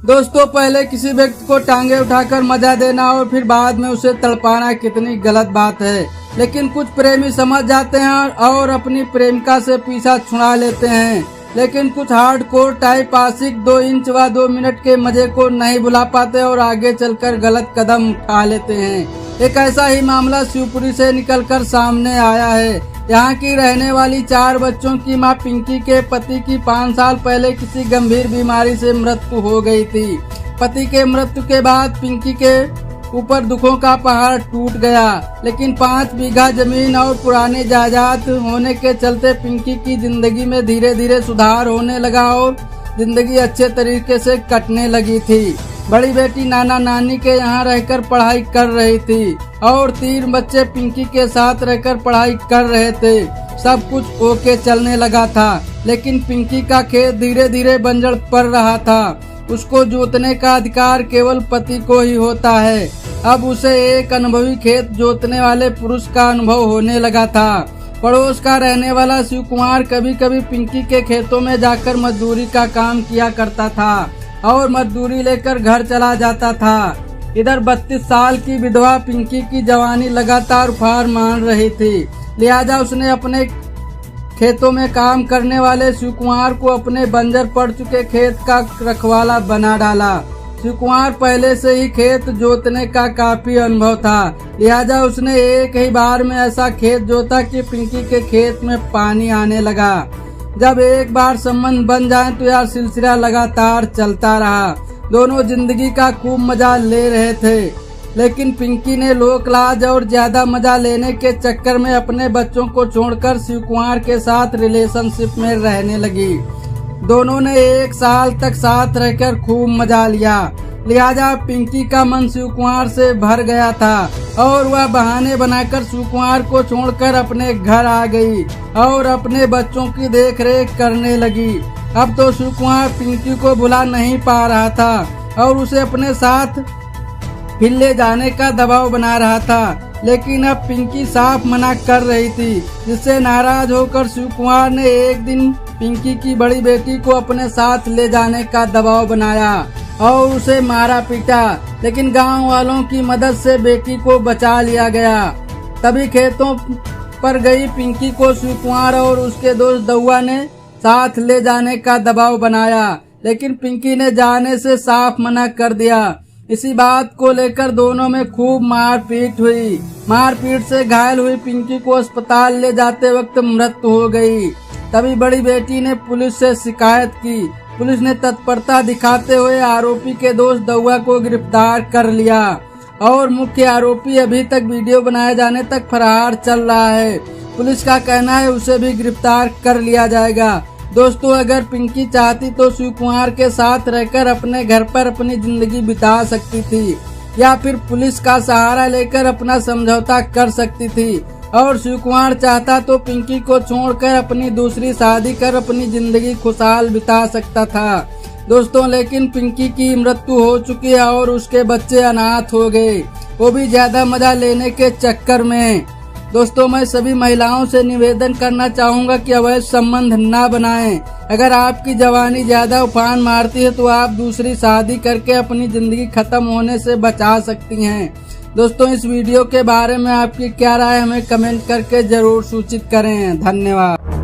दोस्तों, पहले किसी व्यक्ति को टांगे उठाकर मजा देना और फिर बाद में उसे तड़पाना कितनी गलत बात है। लेकिन कुछ प्रेमी समझ जाते हैं और अपनी प्रेमिका से पीछा छुड़ा लेते हैं। लेकिन कुछ हार्डकोर टाइप आशिक 2 इंच व 2 मिनट के मजे को नहीं भुला पाते और आगे चलकर गलत कदम उठा लेते हैं। एक ऐसा ही मामला शिवपुरी से निकलकर सामने आया है। यहाँ की रहने वाली 4 बच्चों की मां पिंकी के पति की 5 साल पहले किसी गंभीर बीमारी से मृत्यु हो गई थी। पति के मृत्यु के बाद पिंकी के ऊपर दुखों का पहाड़ टूट गया। लेकिन 5 बीघा जमीन और पुराने जायदाद होने के चलते पिंकी की जिंदगी में धीरे धीरे सुधार होने लगा और जिंदगी अच्छे तरीके से कटने लगी थी। बड़ी बेटी नाना नानी के यहाँ रहकर पढ़ाई कर रही थी और 3 बच्चे पिंकी के साथ रहकर पढ़ाई कर रहे थे। सब कुछ ओके चलने लगा था। लेकिन पिंकी का खेत धीरे धीरे बंजर पड़ रहा था। उसको जोतने का अधिकार केवल पति को ही होता है। अब उसे एक अनुभवी खेत जोतने वाले पुरुष का अनुभव होने लगा था। पड़ोस का रहने वाला शिव कुमार कभी कभी पिंकी के खेतों में जाकर मजदूरी का काम किया करता था और मजदूरी लेकर घर चला जाता था। इधर 32 साल की विधवा पिंकी की जवानी लगातार फार मान रही थी। लिहाजा उसने अपने खेतों में काम करने वाले शिव कुमार को अपने बंजर पड़ चुके खेत का रखवाला बना डाला। शिव कुमार पहले से ही खेत जोतने का काफी अनुभव था। लिहाजा उसने एक ही बार में ऐसा खेत जोता कि पिंकी के खेत में पानी आने लगा। जब एक बार संबंध बन जाए तो यह सिलसिला लगातार चलता रहा। दोनों जिंदगी का खूब मजा ले रहे थे। लेकिन पिंकी ने लोक लाज और ज्यादा मजा लेने के चक्कर में अपने बच्चों को छोड़कर शिव कुमार के साथ रिलेशनशिप में रहने लगी। दोनों ने 1 साल तक साथ रहकर खूब मजा लिया। लिहाजा पिंकी का मन शिव कुमार से भर गया था और वह बहाने बनाकर शिव कुमार को छोड़कर अपने घर आ गई और अपने बच्चों की देखरेख करने लगी। अब तो शिव कुमार पिंकी को भुला नहीं पा रहा था और उसे अपने साथ फिर ले जाने का दबाव बना रहा था। लेकिन अब पिंकी साफ मना कर रही थी, जिससे नाराज होकर शिव कुमार ने एक दिन पिंकी की बड़ी बेटी को अपने साथ ले जाने का दबाव बनाया और उसे मारा पीटा। लेकिन गांव वालों की मदद से बेटी को बचा लिया गया। तभी खेतों पर गई पिंकी को शिव कुमार और उसके दोस्त दउआ ने साथ ले जाने का दबाव बनाया। लेकिन पिंकी ने जाने से साफ मना कर दिया। इसी बात को लेकर दोनों में खूब मारपीट हुई। मारपीट से घायल हुई पिंकी को अस्पताल ले जाते वक्त मृत्यु हो गई। तभी बड़ी बेटी ने पुलिस से शिकायत की। पुलिस ने तत्परता दिखाते हुए आरोपी के दोस्त दउआ को गिरफ्तार कर लिया और मुख्य आरोपी अभी तक वीडियो बनाए जाने तक फरार चल रहा है। पुलिस का कहना है उसे भी गिरफ्तार कर लिया जाएगा। दोस्तों, अगर पिंकी चाहती तो शिव कुमार के साथ रहकर अपने घर पर अपनी जिंदगी बिता सकती थी या फिर पुलिस का सहारा लेकर अपना समझौता कर सकती थी और शिव कुमार चाहता तो पिंकी को छोड़कर अपनी दूसरी शादी कर अपनी जिंदगी खुशहाल बिता सकता था। दोस्तों, लेकिन पिंकी की मृत्यु हो चुकी है और उसके बच्चे अनाथ हो गए, वो भी ज्यादा मजा लेने के चक्कर में। दोस्तों, मैं सभी महिलाओं से निवेदन करना चाहूंगा कि अवैध संबंध न बनाएं। अगर आपकी जवानी ज्यादा उफान मारती है तो आप दूसरी शादी करके अपनी जिंदगी खत्म होने से बचा सकती हैं। दोस्तों, इस वीडियो के बारे में आपकी क्या राय हमें कमेंट करके जरूर सूचित करें। धन्यवाद।